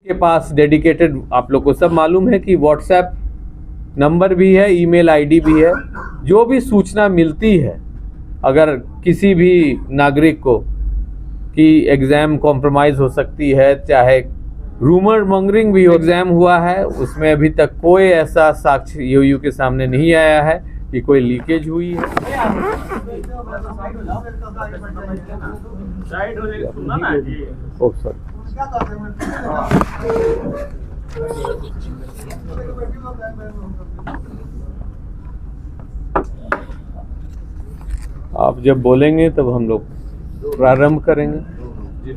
के पास डेडिकेटेड, आप लोग को सब मालूम है कि व्हाट्सएप नंबर भी है, ईमेल आईडी भी है। जो भी सूचना मिलती है अगर किसी भी नागरिक को कि एग्ज़ाम कॉम्प्रोमाइज़ हो सकती है, चाहे रूमर मॉन्गरिंग भी एग्ज़ाम हुआ है, उसमें अभी तक कोई ऐसा साक्ष्य ईओयू के सामने नहीं आया है कि कोई लीकेज हुई है। ओह सॉरी, आप जब बोलेंगे तब हम लोग प्रारंभ करेंगे।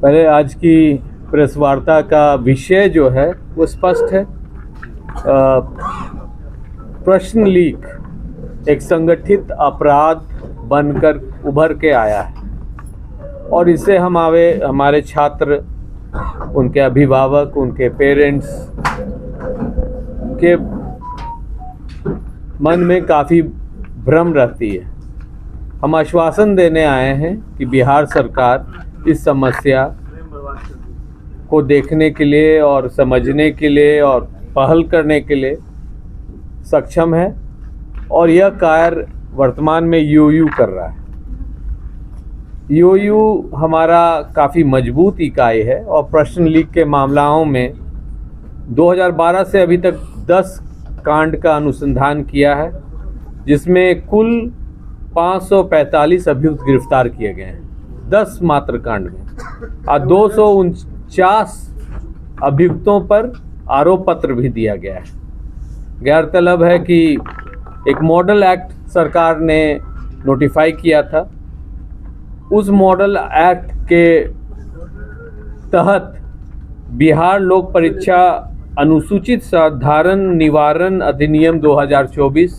पहले आज की प्रेस वार्ता का विषय जो है वो स्पष्ट है। प्रश्न लीक एक संगठित अपराध बनकर उभर के आया है और इससे हमारे छात्र, उनके अभिभावक, उनके पेरेंट्स के मन में काफ़ी भ्रम रहती है। हम आश्वासन देने आए हैं कि बिहार सरकार इस समस्या को देखने के लिए और समझने के लिए और पहल करने के लिए सक्षम है और यह कार्य वर्तमान में ईओयू कर रहा है। ईओयू हमारा काफ़ी मजबूत इकाई है और प्रश्न लीक के मामलों में 2012 से अभी तक 10 कांड का अनुसंधान किया है, जिसमें कुल 545 अभियुक्त गिरफ्तार किए गए हैं 10 मात्र कांड में, और 249 अभियुक्तों पर आरोप पत्र भी दिया गया है। गौरतलब है कि एक मॉडल एक्ट सरकार ने नोटिफाई किया था। उस मॉडल एक्ट के तहत बिहार लोक परीक्षा अनुसूचित साधारण निवारण अधिनियम 2024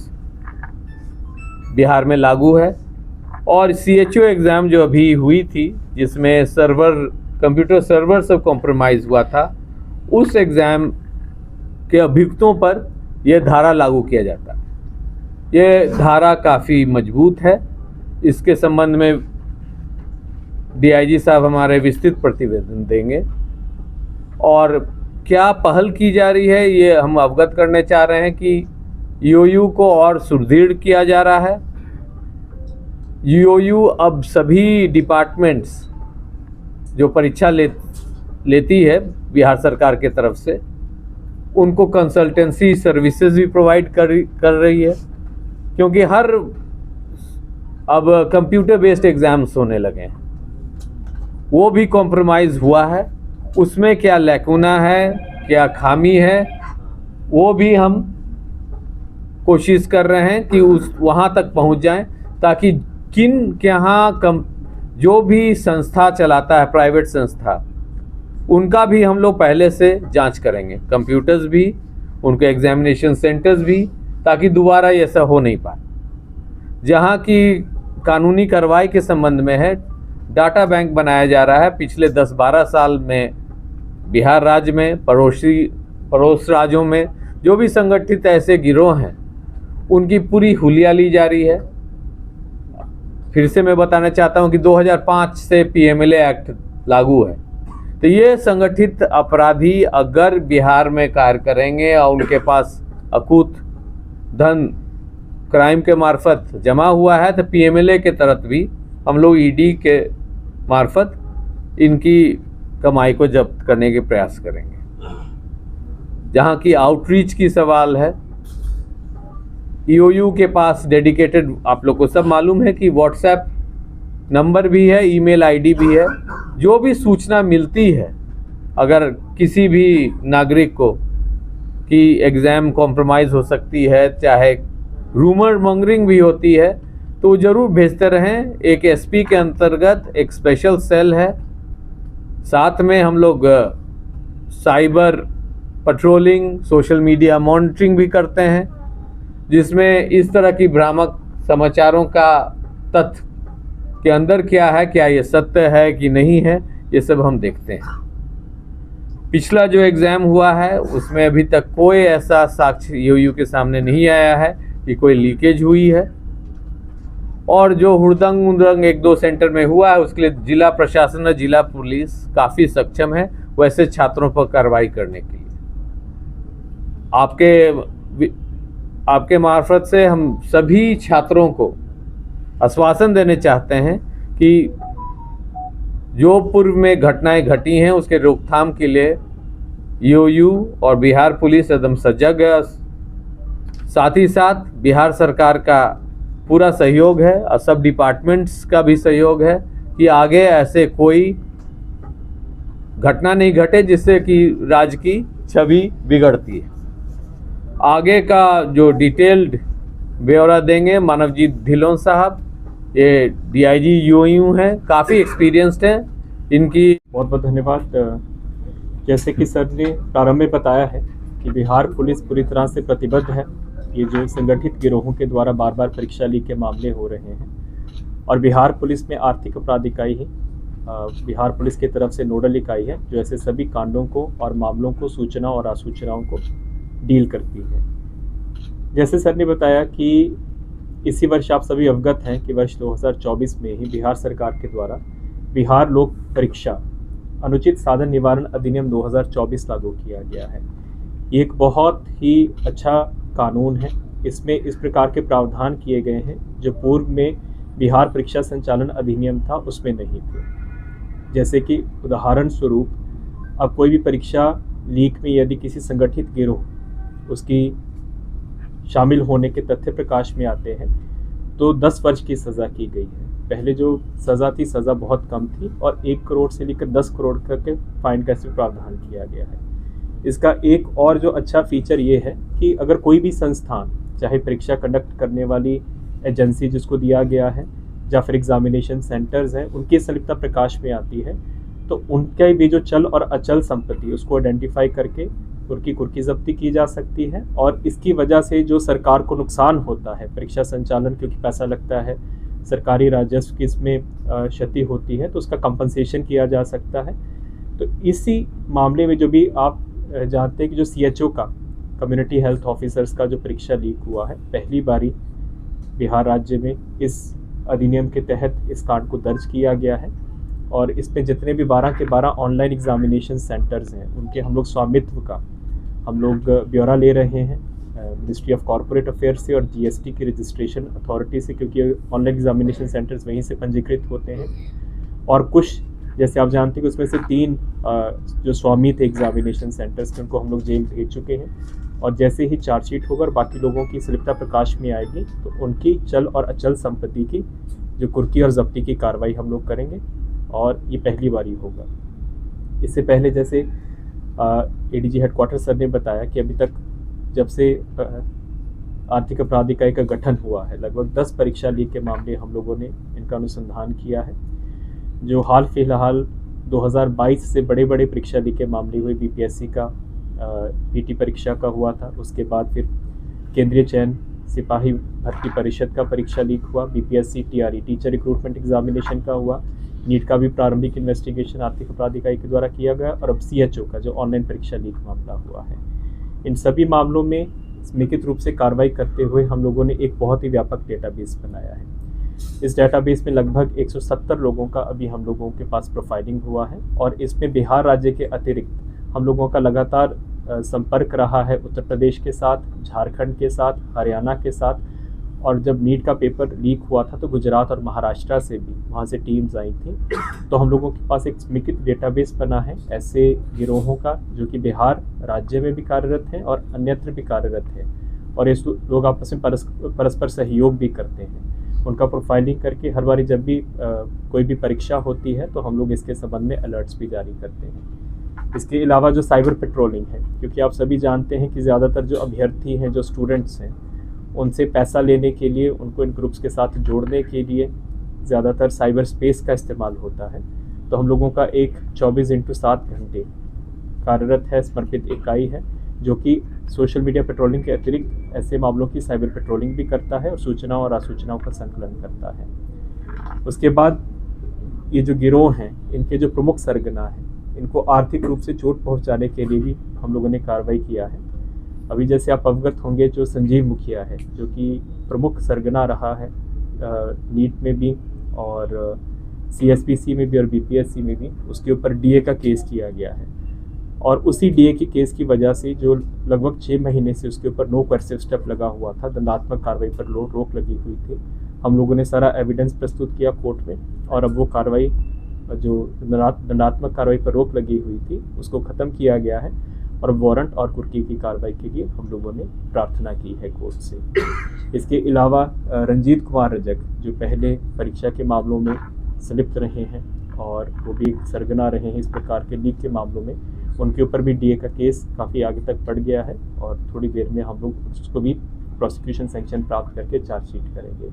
बिहार में लागू है और सीएचओ एग्ज़ाम जो अभी हुई थी, जिसमें कंप्यूटर सर्वर सब कॉम्प्रोमाइज़ हुआ था, उस एग्ज़ाम के अभियुक्तों पर यह धारा लागू किया जाता है। ये धारा काफ़ी मजबूत है। इसके संबंध में डीआईजी साहब हमारे विस्तृत प्रतिवेदन देंगे और क्या पहल की जा रही है ये हम अवगत करने चाह रहे हैं कि ईओयू को और सुदृढ़ किया जा रहा है। ईओयू अब सभी डिपार्टमेंट्स जो परीक्षा लेती है बिहार सरकार के तरफ से, उनको कंसल्टेंसी सर्विसेज भी प्रोवाइड कर रही है, क्योंकि अब कंप्यूटर बेस्ड एग्ज़ाम्स होने लगे हैं। वो भी कॉम्प्रोमाइज़ हुआ है। उसमें क्या लैकुना है, क्या खामी है, वो भी हम कोशिश कर रहे हैं कि वहाँ तक पहुँच जाएं, ताकि किन के यहाँ जो भी संस्था चलाता है, प्राइवेट संस्था, उनका भी हम लोग पहले से जांच करेंगे, कंप्यूटर्स भी, उनके एग्जामिनेशन सेंटर्स भी, ताकि दोबारा ये ऐसा हो नहीं पाए। जहाँ की कानूनी कार्रवाई के संबंध में है, डाटा बैंक बनाया जा रहा है। पिछले 10-12 साल में बिहार राज्य में, पड़ोस राज्यों में जो भी संगठित ऐसे गिरोह हैं, उनकी पूरी हुलिया ली जा रही है। फिर से मैं बताना चाहता हूं कि 2005 से पीएमएलए एक्ट लागू है। तो ये संगठित अपराधी अगर बिहार में कार्य करेंगे और उनके पास अकूत धन क्राइम के मार्फत जमा हुआ है, तो पीएमएलए के तहत भी हम लोग ईडी के मार्फत इनकी कमाई को जब्त करने के प्रयास करेंगे। जहाँ की आउटरीच की सवाल है, ईओयू के पास डेडिकेटेड, आप लोग को सब मालूम है कि व्हाट्सएप नंबर भी है, ईमेल आईडी भी है। जो भी सूचना मिलती है अगर किसी भी नागरिक को कि एग्ज़ाम कॉम्प्रोमाइज़ हो सकती है, चाहे रूमर मॉन्गरिंग भी होती है, तो ज़रूर भेजते रहें। एक एसपी के अंतर्गत एक स्पेशल सेल है, साथ में हम लोग cyber patrolling, social media monitoring भी करते हैं, जिसमें इस तरह की भ्रामक समाचारों का तथ्य के अंदर क्या है, क्या ये सत्य है कि नहीं है, ये सब हम देखते हैं। पिछला जो एग्ज़ाम हुआ है उसमें अभी तक कोई ऐसा साक्ष्य ईओयू के सामने नहीं आया है कि कोई लीकेज हुई है, और जो हुड़दंग उदंग 1-2 सेंटर में हुआ है उसके लिए जिला प्रशासन और जिला पुलिस काफ़ी सक्षम है। वैसे छात्रों पर कार्रवाई करने के लिए आपके मार्फत से हम सभी छात्रों को आश्वासन देने चाहते हैं कि जो पूर्व में घटनाएं घटी हैं उसके रोकथाम के लिए ईओयू और बिहार पुलिस एकदम सजग है। साथ ही साथ बिहार सरकार का पूरा सहयोग है और सब डिपार्टमेंट्स का भी सहयोग है कि आगे ऐसे कोई घटना नहीं घटे जिससे कि राज्य की छवि बिगड़ती है। आगे का जो डिटेल्ड ब्यौरा देंगे मानवजीत ढिल्लों साहब, ये डीआईजी ईओयू हैं, काफ़ी एक्सपीरियंस्ड हैं। इनकी बहुत बहुत धन्यवाद। जैसे कि सर ने प्रारंभ में बताया है कि बिहार पुलिस पूरी तरह से प्रतिबद्ध है। ये जो संगठित गिरोहों के द्वारा बार बार परीक्षा लीक के मामले हो रहे हैं और बिहार पुलिस में आर्थिक अपराध इकाई ही बिहार पुलिस की तरफ से नोडल इकाई है जो ऐसे सभी कांडों को और मामलों को सूचना और आसूचनाओं को डील करती है। जैसे सर ने बताया कि इसी वर्ष आप सभी अवगत हैं कि वर्ष 2024 में ही बिहार सरकार के द्वारा बिहार लोक परीक्षा अनुचित साधन निवारण अधिनियम 2024 लागू किया गया है। ये एक बहुत ही अच्छा कानून है। इसमें इस प्रकार के प्रावधान किए गए हैं जो पूर्व में बिहार परीक्षा संचालन अधिनियम था उसमें नहीं थे। जैसे कि उदाहरण स्वरूप अब कोई भी परीक्षा लीक में यदि किसी संगठित गिरोह उसकी शामिल होने के तथ्य प्रकाश में आते हैं तो 10 वर्ष की सज़ा की गई है। पहले जो सज़ा थी सज़ा बहुत कम थी और 1 करोड़ से लेकर 10 करोड़ तक के फाइन का इसमें प्रावधान किया गया है। इसका एक और जो अच्छा फीचर ये है कि अगर कोई भी संस्थान चाहे परीक्षा कंडक्ट करने वाली एजेंसी जिसको दिया गया है या फिर एग्जामिनेशन सेंटर्स हैं उनकी संलिप्तता प्रकाश में आती है तो उनके भी जो चल और अचल संपत्ति उसको आइडेंटिफाई करके उनकी कुर्की जब्ती की जा सकती है और इसकी वजह से जो सरकार को नुकसान होता है परीक्षा संचालन क्योंकि पैसा लगता है सरकारी राजस्व की इसमें क्षति होती है तो उसका कंपनसेशन किया जा सकता है। तो इसी मामले में जो भी आप जानते हैं कि जो CHO का कम्युनिटी हेल्थ ऑफिसर्स का जो परीक्षा लीक हुआ है पहली बारी बिहार राज्य में इस अधिनियम के तहत इस कांड को दर्ज किया गया है और इसमें जितने भी 12 के 12 ऑनलाइन एग्जामिनेशन सेंटर्स हैं उनके हम लोग स्वामित्व का हम लोग ब्यौरा ले रहे हैं मिनिस्ट्री ऑफ कॉर्पोरेट अफेयर्स से और GST की रजिस्ट्रेशन अथॉरिटी से क्योंकि ऑनलाइन एग्जामिनेशन सेंटर्स वहीं से पंजीकृत होते हैं। और कुछ जैसे आप जानते हैं कि उसमें से 3 जो स्वामी थे एग्जामिनेशन सेंटर्स के उनको हम लोग जेल भेज चुके हैं और जैसे ही चार्जशीट होगा और बाकी लोगों की संलिप्तता प्रकाश में आएगी तो उनकी चल और अचल संपत्ति की जो कुर्की और जब्ती की कार्रवाई हम लोग करेंगे और ये पहली बारी होगा। इससे पहले जैसे ADG हेडक्वार्टर सर ने बताया कि अभी तक जब से आर्थिक अपराध इकाई का गठन हुआ है लगभग 10 परीक्षा लीक के मामले हम लोगों ने इनका अनुसंधान किया है। जो हाल फिलहाल 2022 से बड़े बड़े परीक्षा लीक के मामले हुए BPSC का PT परीक्षा का हुआ था, उसके बाद फिर केंद्रीय चयन सिपाही भर्ती परिषद का परीक्षा लीक हुआ, BPSC TRE teacher recruitment examination का हुआ, नीट का भी प्रारंभिक इन्वेस्टिगेशन आर्थिक अपराध इकाई के द्वारा किया गया और अब CHO का जो ऑनलाइन परीक्षा लीक मामला हुआ है। इन सभी मामलों में समेकित रूप से कार्रवाई करते हुए हम लोगों ने एक बहुत ही व्यापक डेटाबेस बनाया है। इस डेटाबेस में लगभग 170 लोगों का अभी हम लोगों के पास प्रोफाइलिंग हुआ है और इसमें बिहार राज्य के अतिरिक्त हम लोगों का लगातार संपर्क रहा है उत्तर प्रदेश के साथ, झारखंड के साथ, हरियाणा के साथ और जब नीट का पेपर लीक हुआ था तो गुजरात और महाराष्ट्र से भी वहाँ से टीम्स आई थी। तो हम लोगों के पास एक समेकित डेटाबेस बना है ऐसे गिरोहों का जो कि बिहार राज्य में भी कार्यरत हैं और अन्यत्र भी कार्यरत हैं और ये लोग आपस में परस्पर सहयोग भी करते हैं। उनका प्रोफाइलिंग करके हर बारी जब भी कोई भी परीक्षा होती है तो हम लोग इसके संबंध में अलर्ट्स भी जारी करते हैं। इसके अलावा जो साइबर पेट्रोलिंग है, क्योंकि आप सभी जानते हैं कि ज़्यादातर जो अभ्यर्थी हैं, जो स्टूडेंट्स हैं, उनसे पैसा लेने के लिए, उनको इन ग्रुप्स के साथ जोड़ने के लिए ज़्यादातर साइबर स्पेस का इस्तेमाल होता है। तो हम लोगों का एक 24/7 घंटे कार्यरत है समर्पित इकाई है जो कि सोशल मीडिया पेट्रोलिंग के अतिरिक्त ऐसे मामलों की साइबर पेट्रोलिंग भी करता है और सूचना और आसूचनाओं का संकलन करता है। उसके बाद ये जो गिरोह हैं, इनके जो प्रमुख सरगना हैं, इनको आर्थिक रूप से चोट पहुंचाने के लिए भी हम लोगों ने कार्रवाई किया है। अभी जैसे आप अवगत होंगे जो संजीव मुखिया है जो कि प्रमुख सरगना रहा है नीट में भी और CSPC में भी और BPSC में भी, उसके ऊपर DA का केस किया गया है। और उसी डीए की केस की वजह से जो लगभग 6 महीने से उसके ऊपर नो कोएर्सिव स्टेप लगा हुआ था, दंडात्मक कार्रवाई पर रोक लगी हुई थी, हम लोगों ने सारा एविडेंस प्रस्तुत किया कोर्ट में और अब वो कार्रवाई जो दंडात्मक कार्रवाई पर रोक लगी हुई थी उसको ख़त्म किया गया है और वारंट और कुर्की की कार्रवाई के लिए हम लोगों ने प्रार्थना की है कोर्ट से। इसके अलावा रंजीत कुमार रजक जो पहले परीक्षा के मामलों में संलिप्त रहे हैं और वो भी सरगना रहे हैं इस प्रकार के लीक के मामलों में, उनके ऊपर भी डीए का केस काफ़ी आगे तक बढ़ गया है और थोड़ी देर में हम लोग उसको भी प्रोसिक्यूशन सैंक्शन प्राप्त करके चार्जशीट करेंगे।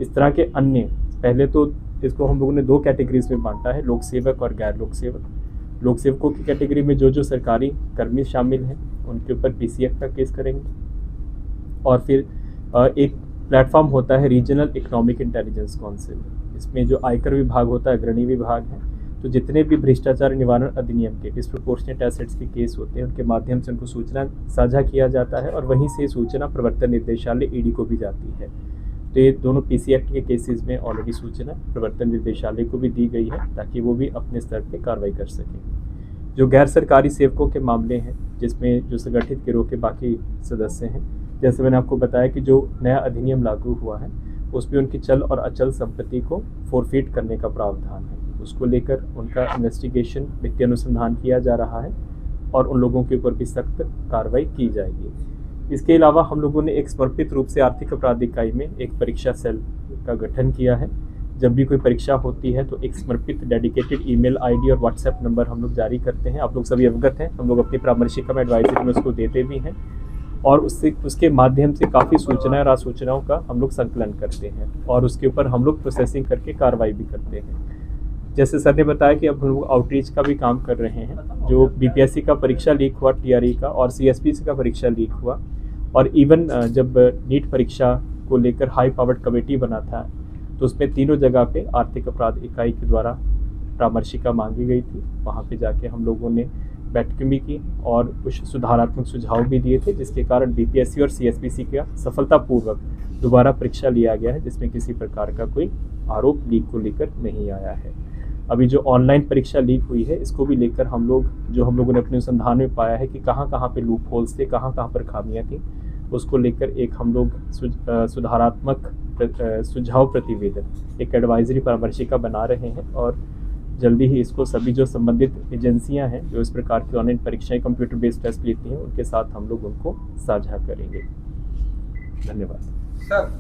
इस तरह के अन्य, पहले तो इसको हम लोगों ने 2 कैटेगरीज में बांटा है, लोक सेवक और गैर लोक सेवक। लोक सेवकों की कैटेगरी में जो सरकारी कर्मी शामिल हैं उनके ऊपर पीसीएफ का केस करेंगे और फिर एक प्लेटफॉर्म होता है रीजनल इकोनॉमिक इंटेलिजेंस काउंसिल, इसमें जो आयकर विभाग होता है, अग्रणी विभाग है, तो जितने भी भ्रष्टाचार निवारण अधिनियम के डिस्प्रोपोर्शनेट एसेट्स के केस होते हैं उनके माध्यम से उनको सूचना साझा किया जाता है और वहीं से सूचना प्रवर्तन निर्देशालय ईडी को भी जाती है। तो ये दोनों पीसीएफ के केसेस में ऑलरेडी सूचना प्रवर्तन निर्देशालय को भी दी गई है ताकि वो भी अपने स्तर पर कार्रवाई कर सकें। जो गैर सरकारी सेवकों के मामले हैं जिसमें जो संगठित गिरोह के बाकी सदस्य हैं, जैसे मैंने आपको बताया कि जो नया अधिनियम लागू हुआ है उसमें उनकी चल और अचल संपत्ति को फोरफीट करने का प्रावधान है, उसको लेकर उनका इन्वेस्टिगेशन वित्तीय अनुसंधान किया जा रहा है और उन लोगों के ऊपर भी सख्त कार्रवाई की जाएगी। इसके अलावा हम लोगों ने एक समर्पित रूप से आर्थिक अपराध इकाई में एक परीक्षा सेल का गठन किया है। जब भी कोई परीक्षा होती है तो एक समर्पित डेडिकेटेड ईमेल आईडी और व्हाट्सएप नंबर हम लोग जारी करते हैं, आप लोग सभी अवगत हैं, हम लोग अपनी परामर्शिका में एडवाइजरी में उसको देते भी हैं और उसके माध्यम से काफ़ी सूचनाएं और आसूचनाओं का हम लोग संकलन करते हैं और उसके ऊपर हम लोग प्रोसेसिंग करके कार्रवाई भी करते हैं। जैसे सर ने बताया कि अब हम लोग आउटरीच का भी काम कर रहे हैं। जो बीपीएससी का परीक्षा लीक हुआ, टीआरई का और सीएसपीसी का परीक्षा लीक हुआ और इवन जब नीट परीक्षा को लेकर हाई पावर्ड कमेटी बना था तो उसमें तीनों जगह पे आर्थिक अपराध इकाई के द्वारा परामर्शिका मांगी गई थी। वहाँ पे जाके हम लोगों ने बैठकें भी की और कुछ सुधारात्मक सुझाव भी दिए थे जिसके कारण बीपीएससी और सीएसपीसी का सफलतापूर्वक दोबारा परीक्षा लिया गया है जिसमें किसी प्रकार का कोई आरोप लीक को लेकर नहीं आया है। अभी जो ऑनलाइन परीक्षा लीक हुई है इसको भी लेकर हम लोगों ने अपने अनुसंधान में पाया है कि कहाँ पे लूप होल्स थे, कहाँ पर खामियां थी, उसको लेकर एक हम लोग सुधारात्मक सुझाव प्रतिवेदन एक एडवाइजरी परामर्शिका बना रहे हैं और जल्दी ही इसको सभी जो संबंधित एजेंसियां हैं जो इस प्रकार की ऑनलाइन परीक्षाएं कंप्यूटर बेस्ड टेस्ट लेती हैं उनके साथ हम लोग उनको साझा करेंगे। धन्यवाद। सर